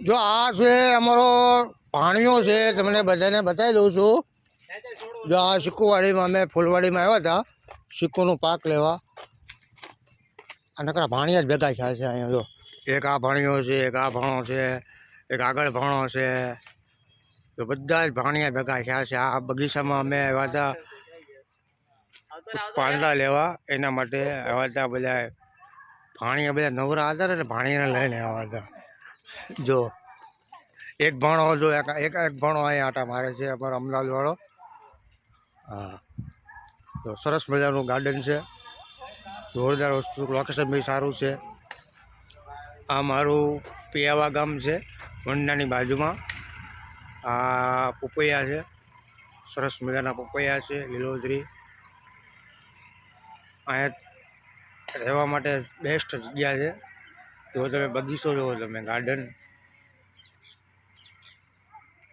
જો આ છે અમારો પાણીઓ છે, તમને બધાને બતાવી દઉં છું. જો આ સિક્કુવાડીમાં અમે ફૂલવાડીમાં આવ્યા હતા સિક્કોનો પાક લેવા. આ નકરા ભાણિયા જ ભેગા થયા છે અહીંયા. જો એક આ ભાણિયો છે, એક આ ભાણો છે, એક આગળ ભાણો છે. તો બધા જ ભાણિયા ભેગા થયા છે. આ બગીચામાં અમે આવ્યા હતા પાંદડા લેવા, એના માટે આવ્યા હતા. બધા ભાણિયા બધા નવરા હતા ને, ભાણિયાને લઈને આવ્યા હતા. જો એક ભાણો, જો એક ભાણો અહીંયા આટા મારે છે, અમારો અમદાવાદવાળો. હા, તો સરસ મજાનું ગાર્ડન છે, જોરદાર વસ્તુ, લોકેશન બી સારું છે. આ મારું પિયાવા ગામ છે, વંડાની બાજુમાં. આ પપૈયા છે, સરસ મજાના પપૈયા છે, લીલોતરી. અહીંયા રહેવા માટે બેસ્ટ જગ્યા છે. જો તમે બગીચો જુઓ, તમે ગાર્ડન